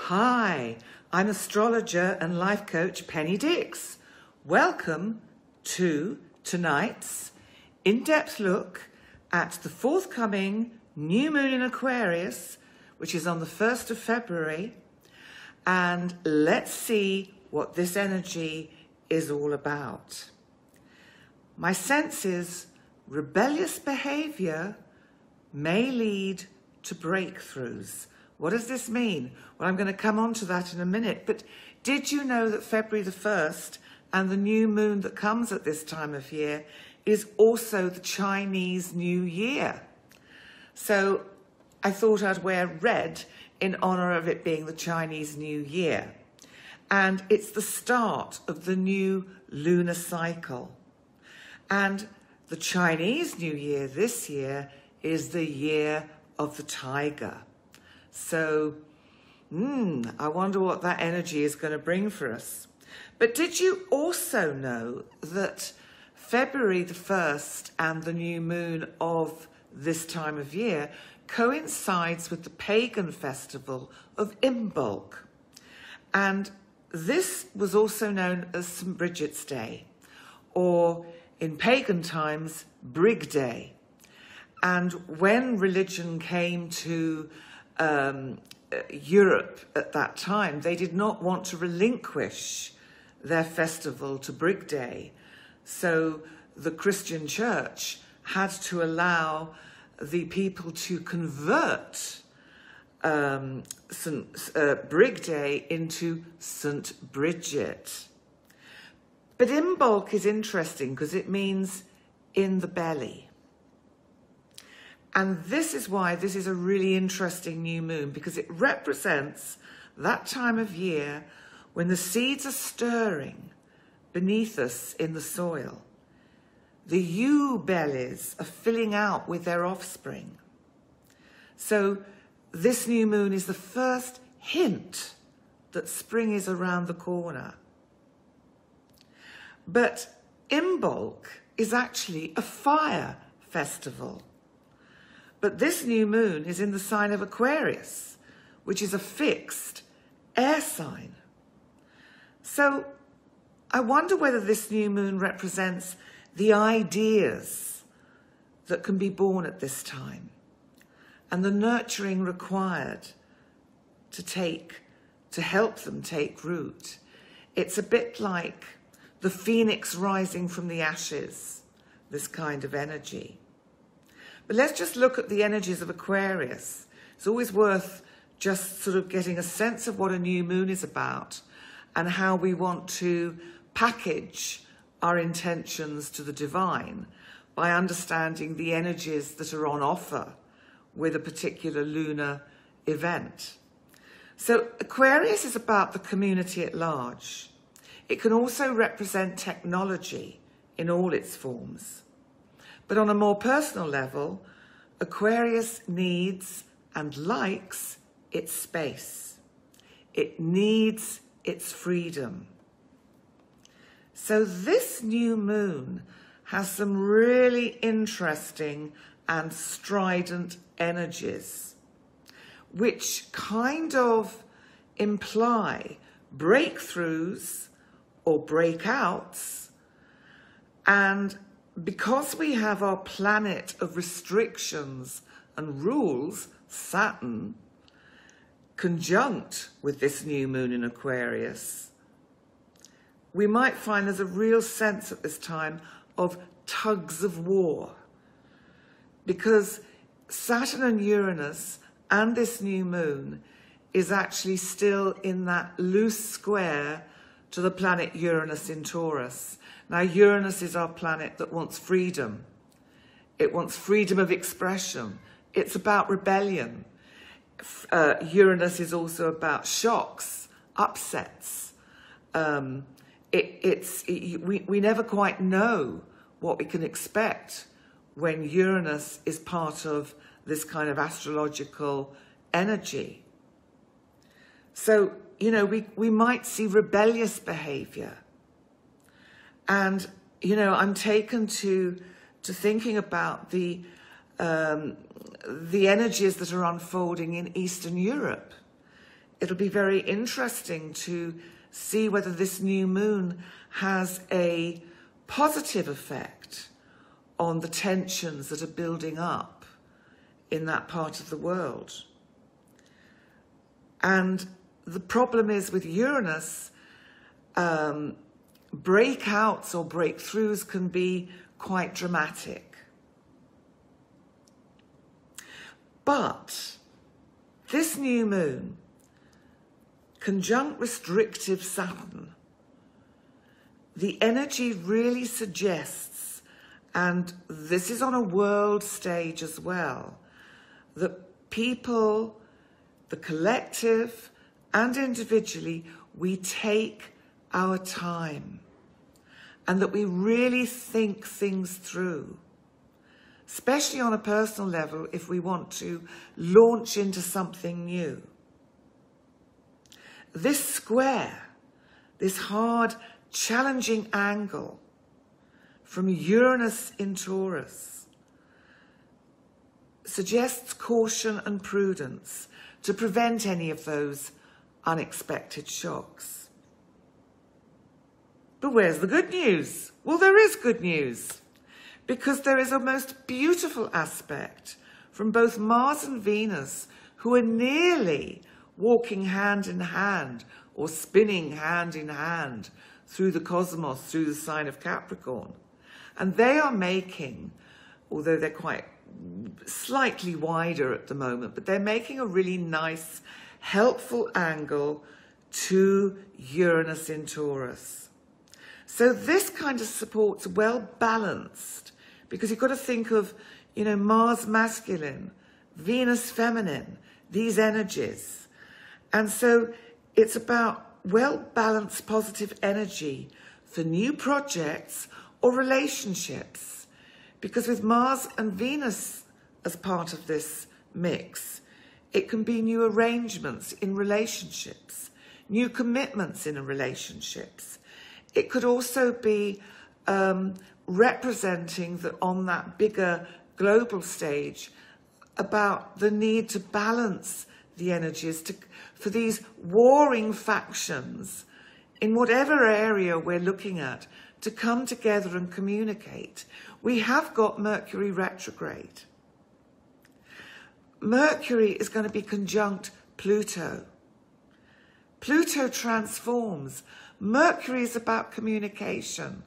Hi, I'm astrologer and life coach Penny Dix. Welcome to tonight's in-depth look at the forthcoming new moon in Aquarius, which is on the 1st of February. And let's see what this energy is all about. My sense is rebellious behavior may lead to breakthroughs. What does this mean? Well, I'm going to come on to that in a minute. But did you know that February the 1st and the new moon that comes at this time of year is also the Chinese New Year? So I thought I'd wear red in honor of it being the Chinese New Year. And it's the start of the new lunar cycle. And the Chinese New Year this year is the year of the tiger. So, I wonder what that energy is going to bring for us. But did you also know that February the 1st and the new moon of this time of year coincides with the pagan festival of Imbolc? And this was also known as St. Bridget's Day, or in pagan times, Brig Day. And when religion came to Europe at that time, they did not want to relinquish their festival to Brig Day. So the Christian church had to allow the people to convert Brig Day into St. Bridget. But Imbolc is interesting because it means in the belly. And this is why this is a really interesting new moon, because it represents that time of year when the seeds are stirring beneath us in the soil. The ewe bellies are filling out with their offspring. So this new moon is the first hint that spring is around the corner. But Imbolc is actually a fire festival. But this new moon is in the sign of Aquarius, which is a fixed air sign. So I wonder whether this new moon represents the ideas that can be born at this time and the nurturing required to help them take root. It's a bit like the phoenix rising from the ashes, this kind of energy. But let's just look at the energies of Aquarius. It's always worth just sort of getting a sense of what a new moon is about and how we want to package our intentions to the divine by understanding the energies that are on offer with a particular lunar event. So Aquarius is about the community at large. It can also represent technology in all its forms. But on a more personal level, Aquarius needs and likes its space. It needs its freedom. So this new moon has some really interesting and strident energies, which kind of imply breakthroughs or breakouts. And because we have our planet of restrictions and rules, Saturn, conjunct with this new moon in Aquarius, we might find there's a real sense at this time of tugs of war. Because Saturn and Uranus and this new moon is actually still in that loose square to the planet Uranus in Taurus. Now, Uranus is our planet that wants freedom. It wants freedom of expression. It's about rebellion. Uranus is also about shocks, upsets. We never quite know what we can expect when Uranus is part of this kind of astrological energy. So, we might see rebellious behavior. And, I'm taken to thinking about the energies that are unfolding in Eastern Europe. it'll be very interesting to see whether this new moon has a positive effect on the tensions that are building up in that part of the world. And the problem is with Uranus, breakouts or breakthroughs can be quite dramatic. But this new moon, conjunct restrictive Saturn, the energy really suggests, and this is on a world stage as well, that people, the collective and individually, we take our time and that we really think things through, especially on a personal level if we want to launch into something new. This square, this hard, challenging angle from Uranus in Taurus suggests caution and prudence to prevent any of those unexpected shocks. But where's the good news? Well, there is good news, because there is a most beautiful aspect from both Mars and Venus, who are nearly walking hand in hand or spinning hand in hand through the cosmos, through the sign of Capricorn. And they are making, although they're quite slightly wider at the moment, but they're making a really nice, helpful angle to Uranus in Taurus. So this kind of support's well balanced, because you've got to think of, you know, Mars masculine, Venus feminine, these energies. And so it's about well-balanced positive energy for new projects or relationships. Because with Mars and Venus as part of this mix, it can be new arrangements in relationships, new commitments in relationships. It could also be representing that on that bigger global stage about the need to balance the energies for these warring factions in whatever area we're looking at to come together and communicate. We have got Mercury retrograde. Mercury is going to be conjunct Pluto. Pluto transforms. Mercury is about communication.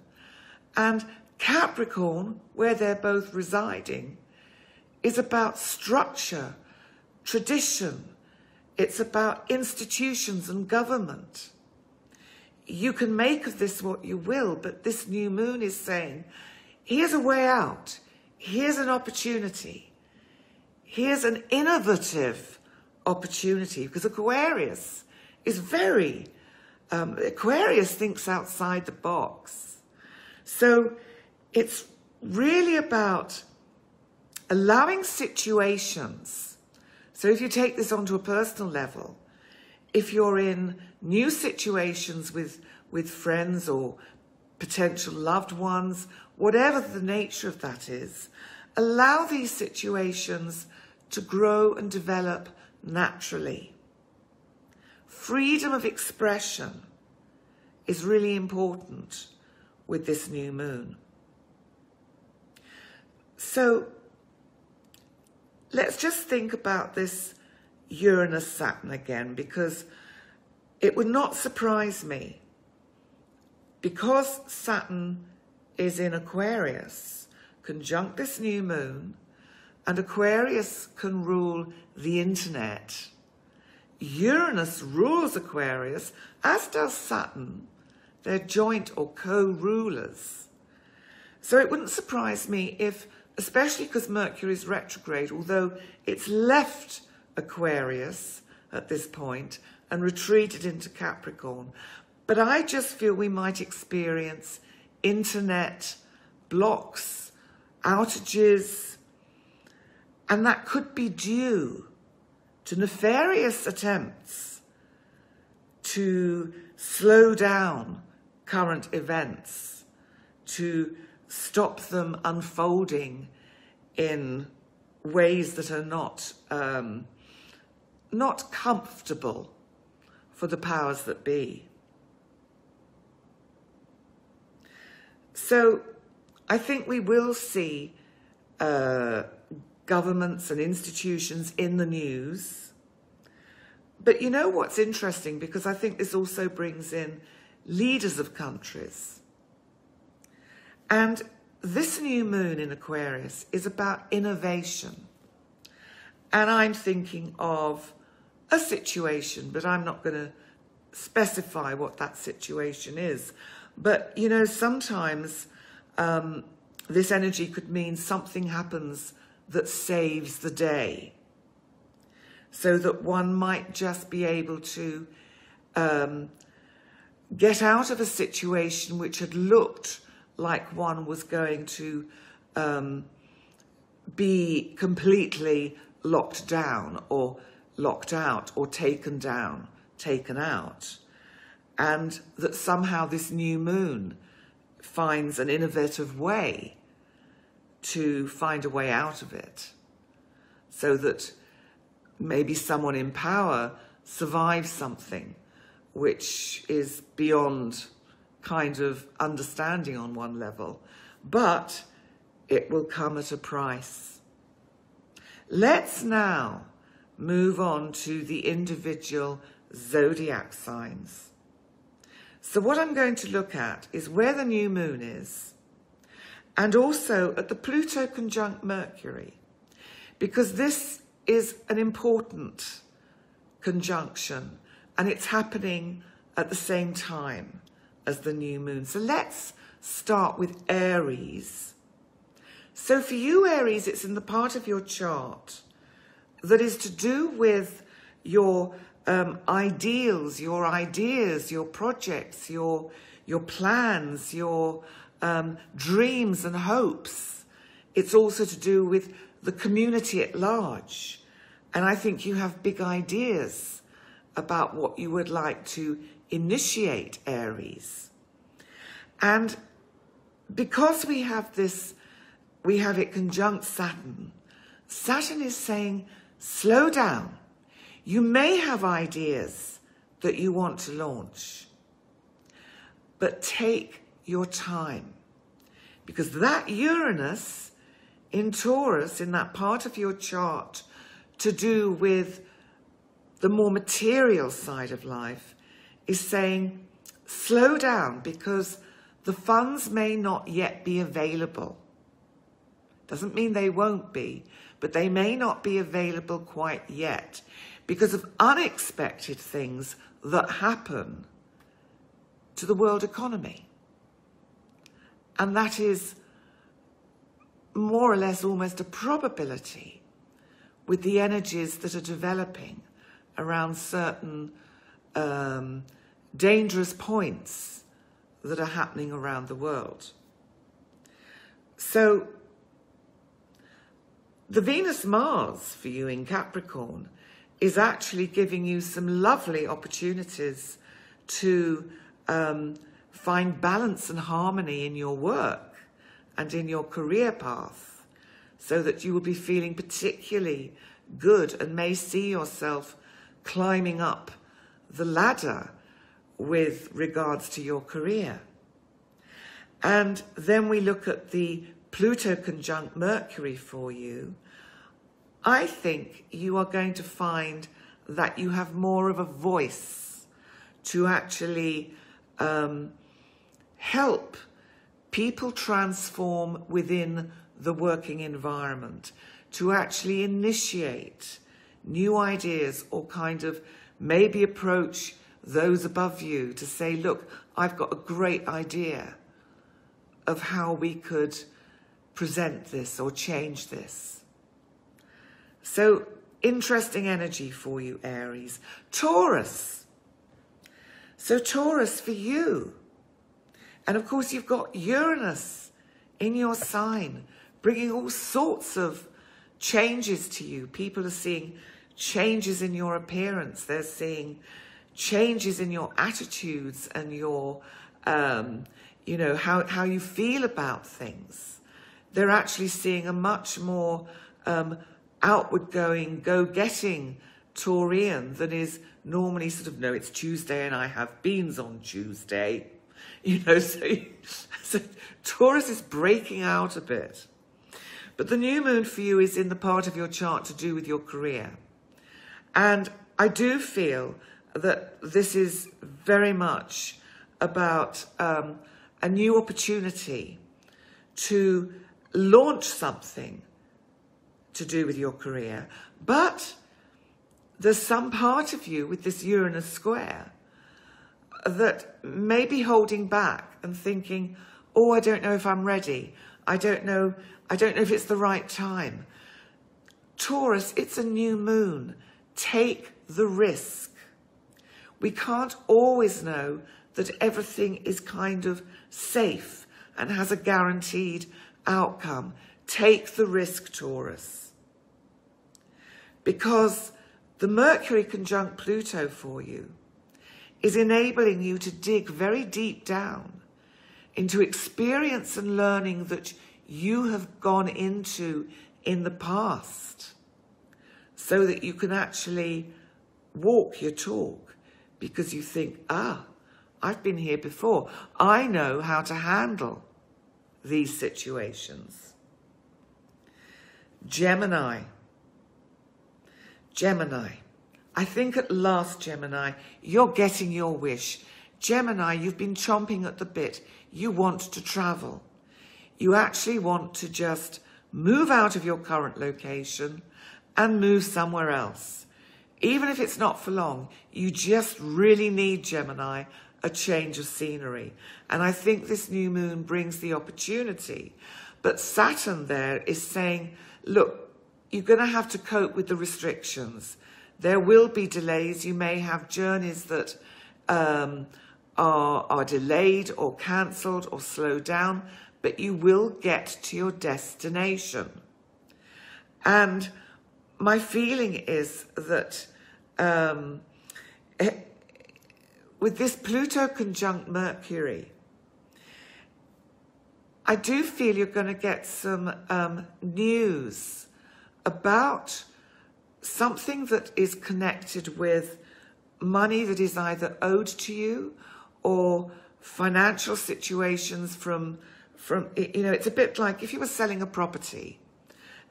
And Capricorn, where they're both residing, is about structure, tradition. It's about institutions and government. You can make of this what you will, but this new moon is saying, here's a way out. Here's an opportunity. Here's an innovative opportunity, because Aquarius is very, Aquarius thinks outside the box. So it's really about allowing situations. So if you take this onto a personal level, if you're in new situations with friends or potential loved ones, whatever the nature of that is, allow these situations to grow and develop naturally. Freedom of expression is really important with this new moon. So let's just think about this Uranus-Saturn again, because it would not surprise me, because Saturn is in Aquarius, conjunct this new moon, and Aquarius can rule the internet. Uranus rules Aquarius, as does Saturn. They're joint or co-rulers. So it wouldn't surprise me if, especially because Mercury is retrograde, although it's left Aquarius at this point and retreated into Capricorn, but I just feel we might experience internet blocks, outages, and that could be due to nefarious attempts to slow down current events, to stop them unfolding in ways that are not comfortable for the powers that be. So I think we will see governments and institutions in the news. But you know what's interesting, because I think this also brings in leaders of countries. And this new moon in Aquarius is about innovation. And I'm thinking of a situation, but I'm not going to specify what that situation is. But, you know, sometimes this energy could mean something happens that saves the day. So that one might just be able to get out of a situation which had looked like one was going to be completely locked down or locked out or taken down, taken out. And that somehow this new moon finds an innovative way to find a way out of it. So that maybe someone in power survives something which is beyond kind of understanding on one level, but it will come at a price. Let's now move on to the individual zodiac signs. So what I'm going to look at is where the new moon is, and also at the Pluto conjunct Mercury, because this is an important conjunction and it's happening at the same time as the new moon. So let's start with Aries. So for you, Aries, it's in the part of your chart that is to do with your ideals, your ideas, your projects, your plans, your dreams and hopes. It's also to do with the community at large. And I think you have big ideas about what you would like to initiate, Aries. And because we have this, we have it conjunct Saturn. Saturn is saying, slow down. You may have ideas that you want to launch, but take your time. Because that Uranus in Taurus, in that part of your chart, to do with the more material side of life, is saying, slow down, because the funds may not yet be available. Doesn't mean they won't be, but they may not be available quite yet because of unexpected things that happen to the world economy. And that is more or less almost a probability with the energies that are developing around certain dangerous points that are happening around the world. So the Venus-Mars for you in Capricorn is actually giving you some lovely opportunities to find balance and harmony in your work and in your career path, so that you will be feeling particularly good and may see yourself climbing up the ladder with regards to your career. And then we look at the Pluto conjunct Mercury for you. I think you are going to find that you have more of a voice to actually help people transform within the working environment, to actually initiate new ideas or kind of maybe approach those above you to say, look, I've got a great idea of how we could present this or change this. So interesting energy for you, Aries. Taurus. So Taurus for you. And of course you've got Uranus in your sign, bringing all sorts of changes to you. People are seeing changes in your appearance. They're seeing changes in your attitudes and your, you know, how you feel about things. They're actually seeing a much more outward-going, go-getting Taurian than is normally sort of, no, it's Tuesday and I have beans on Tuesday. You know, so Taurus is breaking out a bit. But the new moon for you is in the part of your chart to do with your career. And I do feel that this is very much about a new opportunity to launch something to do with your career. But there's some part of you with this Uranus square that may be holding back and thinking, oh, I don't know if I'm ready. I don't know if it's the right time. Taurus, it's a new moon. Take the risk. We can't always know that everything is kind of safe and has a guaranteed outcome. Take the risk, Taurus. Because the Mercury conjunct Pluto for you is enabling you to dig very deep down into experience and learning that you have gone into in the past, so that you can actually walk your talk, because you think, I've been here before. I know how to handle these situations. Gemini. I think at last, Gemini, you're getting your wish. Gemini, you've been chomping at the bit. You want to travel. You actually want to just move out of your current location and move somewhere else. Even if it's not for long, you just really need, Gemini, a change of scenery. And I think this new moon brings the opportunity. But Saturn there is saying, look, you're going to have to cope with the restrictions. There will be delays. You may have journeys that are delayed or cancelled or slowed down, but you will get to your destination. And my feeling is that with this Pluto conjunct Mercury, I do feel you're going to get some news about something that is connected with money that is either owed to you or financial situations from, you know, it's a bit like if you were selling a property,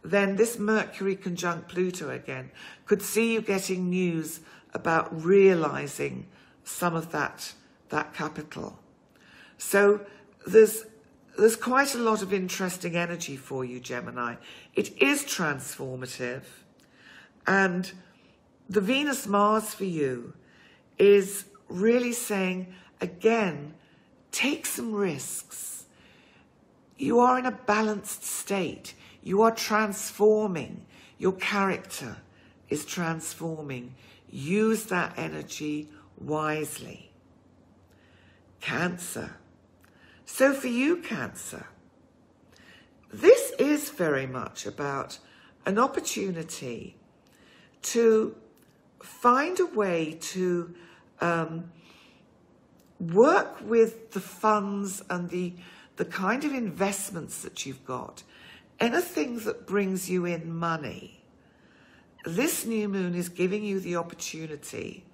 then this Mercury conjunct Pluto again could see you getting news about realizing some of that capital. So there's quite a lot of interesting energy for you, Gemini. It is transformative. And the Venus-Mars for you is really saying, again, take some risks. You are in a balanced state. You are transforming. Your character is transforming. Use that energy wisely. Cancer. So for you, Cancer, this is very much about an opportunity to find a way to work with the funds and the kind of investments that you've got. Anything that brings you in money. This new moon is giving you the opportunity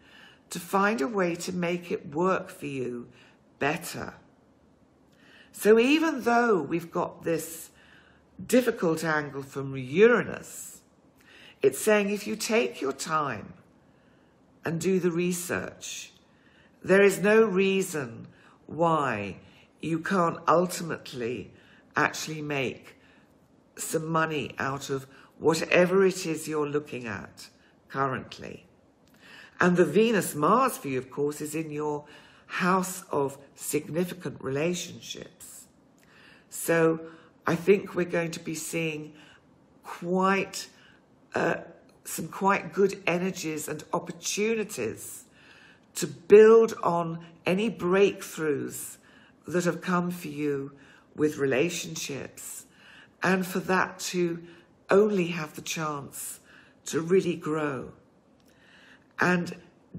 to find a way to make it work for you better. So even though we've got this difficult angle from Uranus, it's saying if you take your time and do the research, there is no reason why you can't ultimately actually make some money out of whatever it is you're looking at currently. And the Venus-Mars for you, of course, is in your house of significant relationships. So I think we're going to be seeing some quite good energies and opportunities to build on any breakthroughs that have come for you with relationships, and for that to only have the chance to really grow. And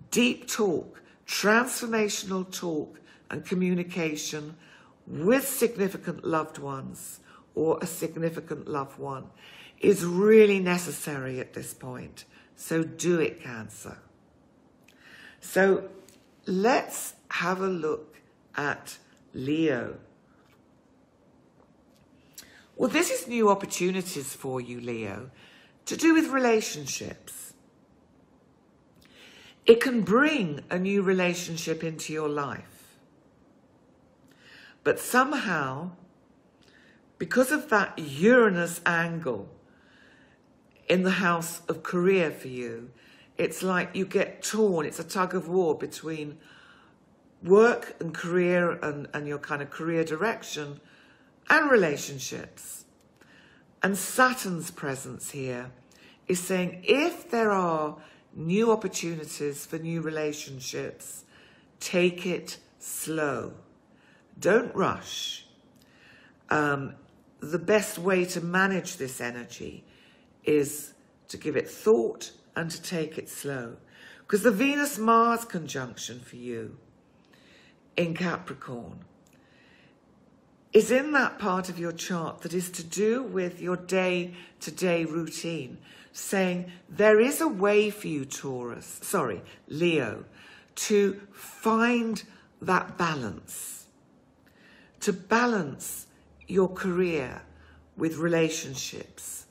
deep talk, transformational talk and communication with significant loved ones or a significant loved one is really necessary at this point So do it, Cancer. So let's have a look at Leo. Well, this is new opportunities for you, Leo, to do with relationships. It can bring a new relationship into your life. But somehow, because of that Uranus angle in the house of career for you, it's like you get torn. It's a tug of war between work and career and your kind of career direction and relationships. And Saturn's presence here is saying if there are new opportunities for new relationships, take it slow. Don't rush. The best way to manage this energy is to give it thought and to take it slow. Because the Venus-Mars conjunction for you in Capricorn is in that part of your chart that is to do with your day-to-day routine, saying there is a way for you, Leo, to find that balance, to balance your career with relationships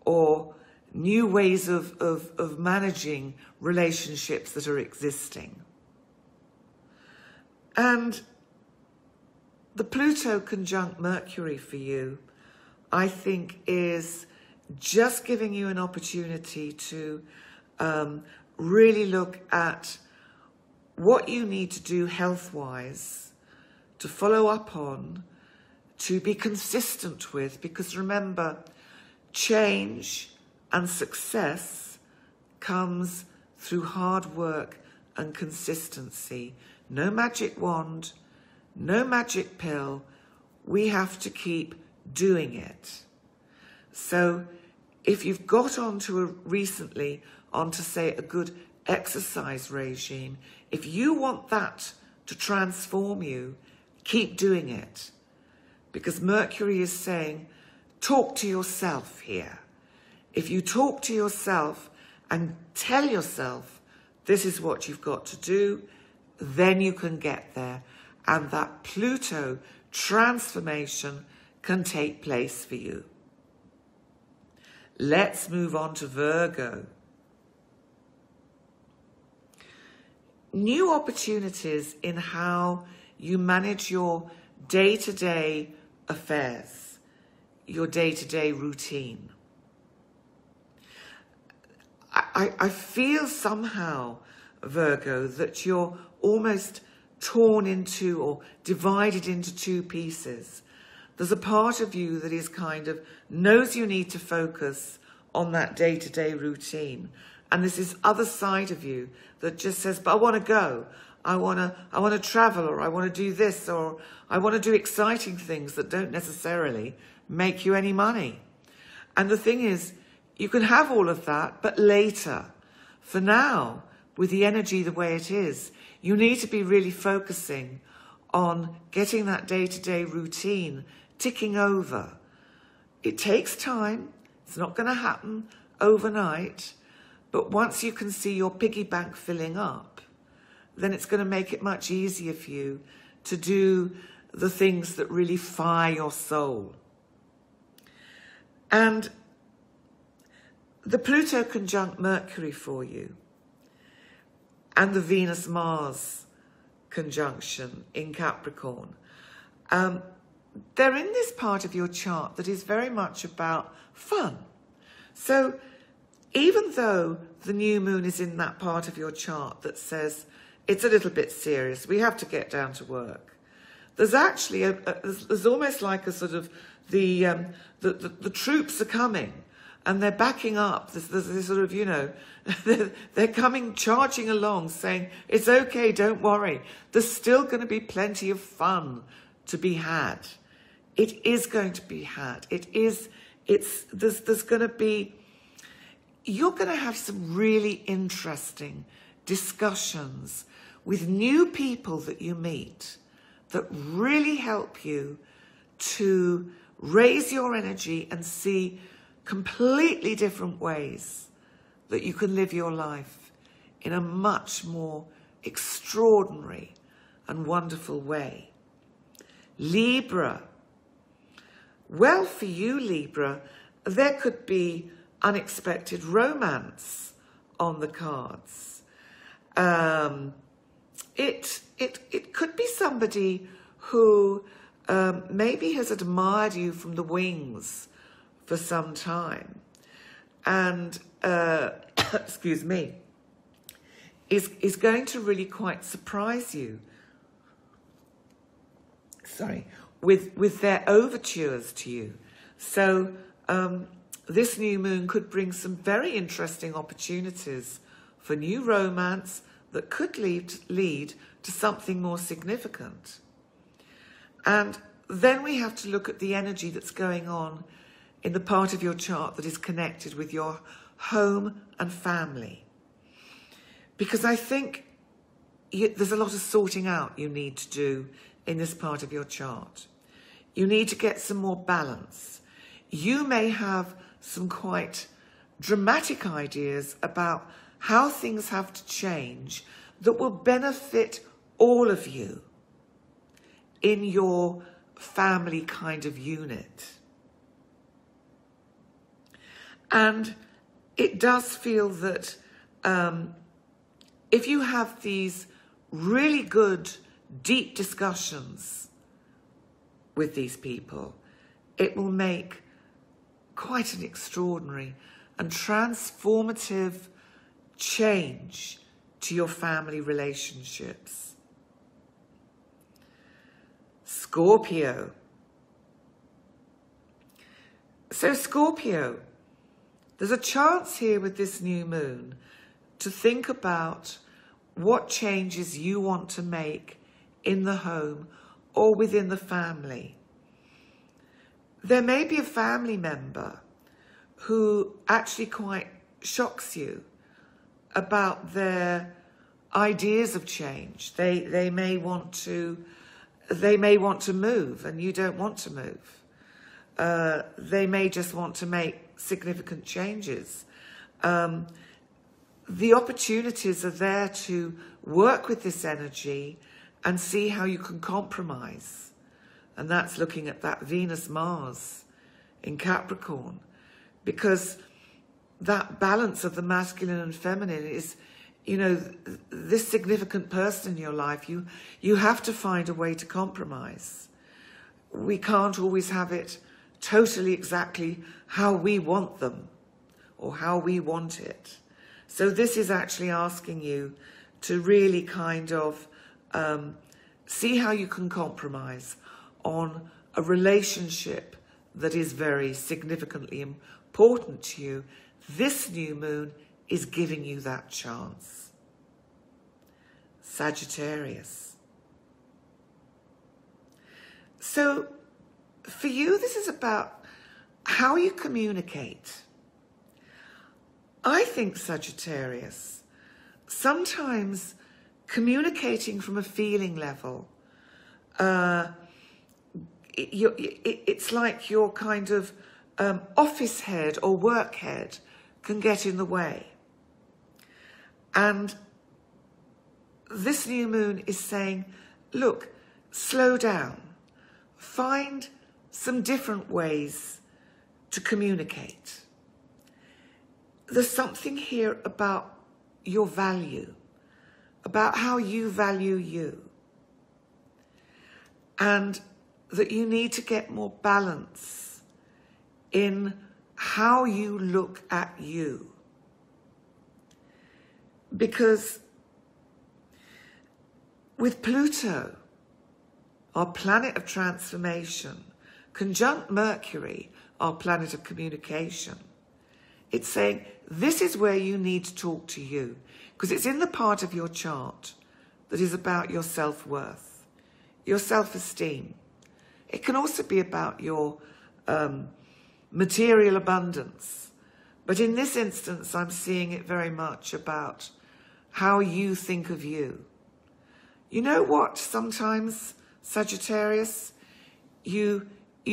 or new ways of managing relationships that are existing. And the Pluto conjunct Mercury for you, I think, is just giving you an opportunity to really look at what you need to do health-wise, to follow up on, to be consistent with, because remember, change and success comes through hard work and consistency. No magic wand, no magic pill. We have to keep doing it. So if you've got recently onto, say, a good exercise regime, if you want that to transform you, keep doing it. Because Mercury is saying, talk to yourself here. If you talk to yourself and tell yourself this is what you've got to do, then you can get there. And that Pluto transformation can take place for you. Let's move on to Virgo. New opportunities in how you manage your day-to-day affairs, your day-to-day routine. I feel somehow, Virgo, that you're almost torn into or divided into two pieces. There's a part of you that is kind of knows you need to focus on that day-to-day routine. And there's this other side of you that just says, but I want to go. I want to travel, or I want to do this, or I want to do exciting things that don't necessarily make you any money. And the thing is, you can have all of that, but later. For now, with the energy the way it is, you need to be really focusing on getting that day-to-day routine ticking over. It takes time. It's not going to happen overnight. But once you can see your piggy bank filling up, then it's going to make it much easier for you to do the things that really fire your soul. And the Pluto conjunct Mercury for you and the Venus-Mars conjunction in Capricorn, they're in this part of your chart that is very much about fun. So even though the new moon is in that part of your chart that says it's a little bit serious, we have to get down to work, there's actually there's almost like a sort of the troops are coming and they're backing up. There's this sort of, you know, they're coming charging along saying it's okay, don't worry, there's still going to be plenty of fun to be had. It is going to be had. There's going to be, you're going to have some really interesting discussions with new people that you meet that really help you to raise your energy and see completely different ways that you can live your life in a much more extraordinary and wonderful way. Libra. Well, for you, Libra, there could be unexpected romance on the cards. It could be somebody who maybe has admired you from the wings for some time, and excuse me, is going to really quite surprise you. Sorry, with their overtures to you. So this new moon could bring some very interesting opportunities for new romance that could lead to something more significant. And then we have to look at the energy that's going on in the part of your chart that is connected with your home and family. Because I think there's a lot of sorting out you need to do in this part of your chart. You need to get some more balance. You may have some quite dramatic ideas about how things have to change that will benefit all of you in your family kind of unit. And it does feel that if you have these really good, deep discussions with these people, it will make quite an extraordinary and transformative change to your family relationships. Scorpio. So Scorpio, there's a chance here with this new moon to think about what changes you want to make in the home or within the family. There may be a family member who actually quite shocks you about their ideas of change. They may want to move and you don't want to move. They may just want to make significant changes. The opportunities are there to work with this energy and see how you can compromise. And that's looking at that Venus-Mars in Capricorn. Because that balance of the masculine and feminine is, you know, this significant person in your life, you have to find a way to compromise. We can't always have it totally exactly how we want them or how we want it. So this is actually asking you to really kind of see how you can compromise on a relationship that is very significantly important to you. This new moon is giving you that chance. Sagittarius. So for you, this is about how you communicate. I think, Sagittarius, sometimes communicating from a feeling level, it's like your kind of office head or work head can get in the way. And this new moon is saying, look, slow down. Find some different ways to communicate. There's something here about your value, about how you value you. And that you need to get more balance in how you look at you. Because with Pluto, our planet of transformation, conjunct Mercury, our planet of communication, it's saying this is where you need to talk to you, because it's in the part of your chart that is about your self-worth, your self-esteem. It can also be about your material abundance. But in this instance, I'm seeing it very much about how you think of you. You know what? Sometimes, Sagittarius, you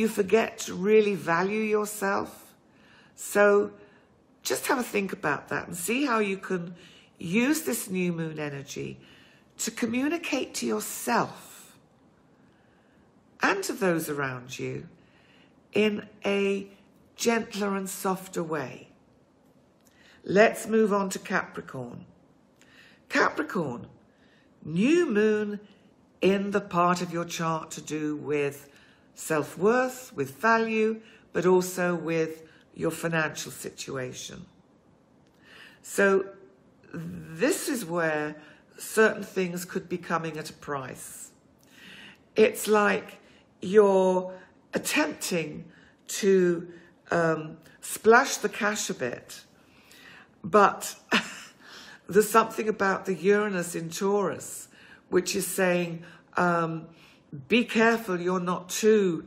forget to really value yourself. So just have a think about that and see how you can use this new moon energy to communicate to yourself and to those around you in a gentler and softer way. Let's move on to Capricorn. Capricorn, new moon in the part of your chart to do with self-worth, with value, but also with your financial situation. So this is where certain things could be coming at a price. It's like you're attempting to splash the cash a bit, but there's something about the Uranus in Taurus which is saying, be careful you're not too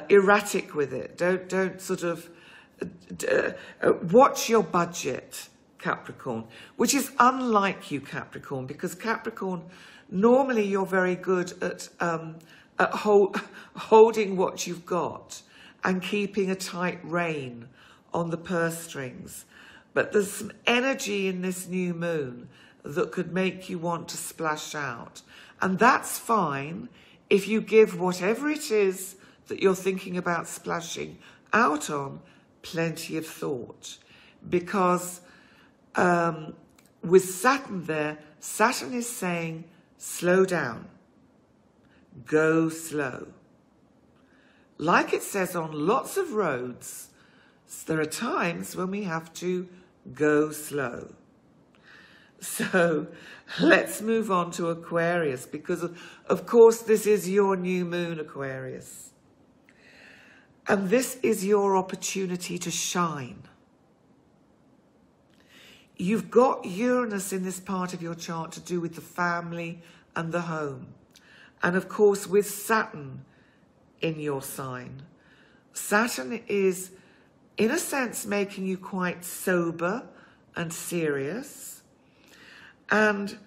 erratic with it. Don't sort of watch your budget, Capricorn, which is unlike you, Capricorn, because Capricorn, normally you're very good at holding what you've got and keeping a tight rein on the purse strings. But there's some energy in this new moon that could make you want to splash out. And that's fine if you give whatever it is that you're thinking about splashing out on plenty of thought. Because with Saturn there, Saturn is saying, slow down, go slow. Like it says on lots of roads, there are times when we have to go slow. So let's move on to Aquarius, because of course this is your new moon, Aquarius. And this is your opportunity to shine. You've got Uranus in this part of your chart to do with the family and the home. And of course with Saturn in your sign. Saturn is, in a sense, making you quite sober and serious. And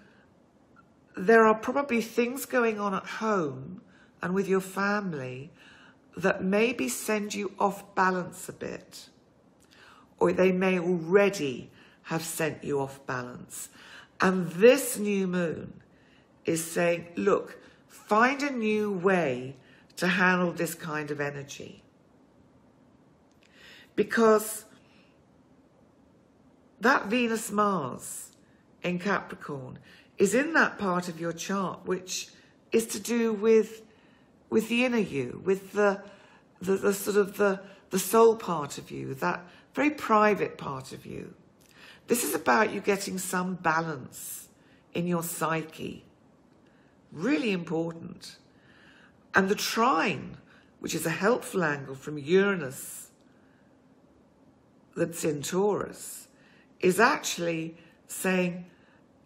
there are probably things going on at home and with your family that maybe send you off balance a bit. Or they may already have sent you off balance. And this new moon is saying, look, find a new way to handle this kind of energy. Because that Venus-Mars in Capricorn is in that part of your chart which is to do with the inner you, with the sort of the soul part of you, that very private part of you. This is about you getting some balance in your psyche. Really important. And the trine, which is a helpful angle from Uranus that's in Taurus, is actually saying,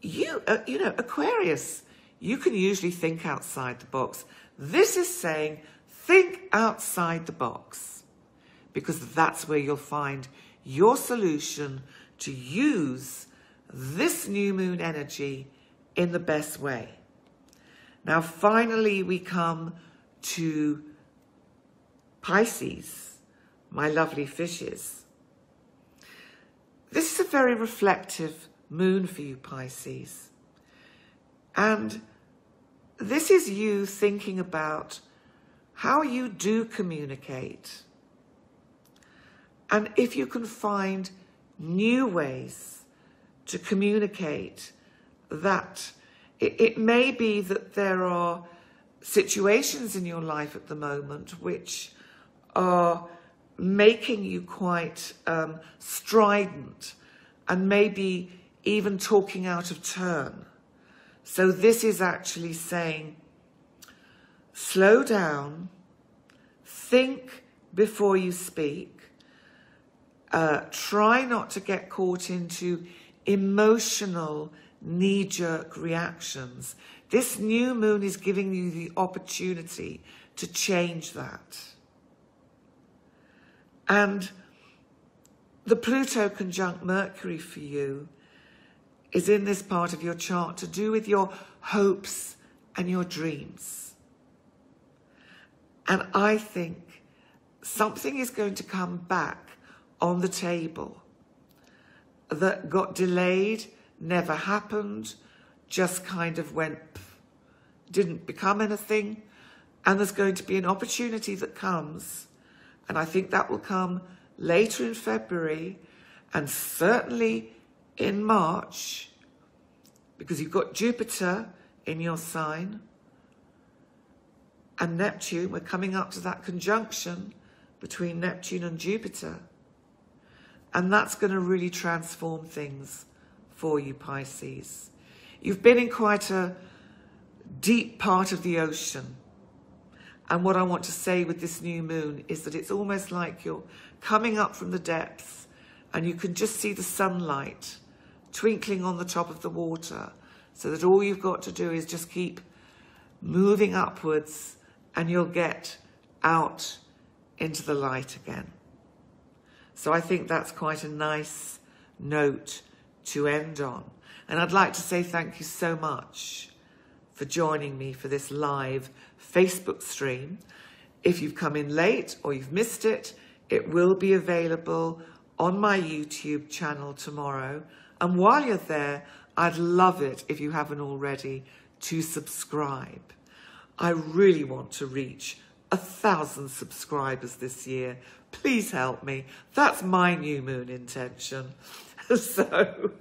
you know, Aquarius, you can usually think outside the box. This is saying, think outside the box, because that's where you'll find your solution to use this new moon energy in the best way. Now, finally, we come to Pisces, my lovely fishes. This is a very reflective moon for you, Pisces. And this is you thinking about how you do communicate. And if you can find new ways to communicate that, it may be that there are situations in your life at the moment which are making you quite strident and maybe even talking out of turn. So this is actually saying, slow down, think before you speak, try not to get caught into emotional knee-jerk reactions. This new moon is giving you the opportunity to change that. And the Pluto conjunct Mercury for you is in this part of your chart to do with your hopes and your dreams. And I think something is going to come back on the table that got delayed, never happened, just kind of went, didn't become anything. And there's going to be an opportunity that comes, and I think that will come later in February and certainly in March, because you've got Jupiter in your sign and Neptune. We're coming up to that conjunction between Neptune and Jupiter. And that's going to really transform things for you, Pisces. You've been in quite a deep part of the ocean. And what I want to say with this new moon is that it's almost like you're coming up from the depths and you can just see the sunlight twinkling on the top of the water, so that all you've got to do is just keep moving upwards and you'll get out into the light again. So I think that's quite a nice note to end on. And I'd like to say thank you so much for joining me for this live Facebook stream. If you've come in late or you've missed it, it will be available on my YouTube channel tomorrow. And while you're there, I'd love it if you haven't already to subscribe. I really want to reach 1,000 subscribers this year. Please help me. That's my new moon intention. So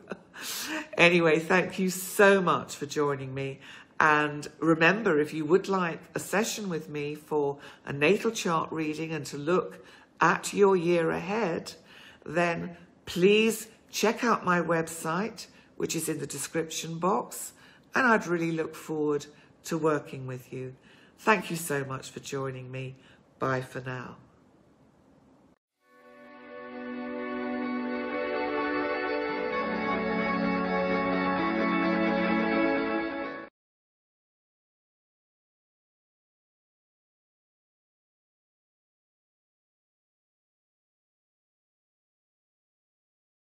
anyway, thank you so much for joining me. And remember, if you would like a session with me for a natal chart reading and to look at your year ahead, then please check out my website, which is in the description box. And I'd really look forward to working with you. Thank you so much for joining me. Bye for now.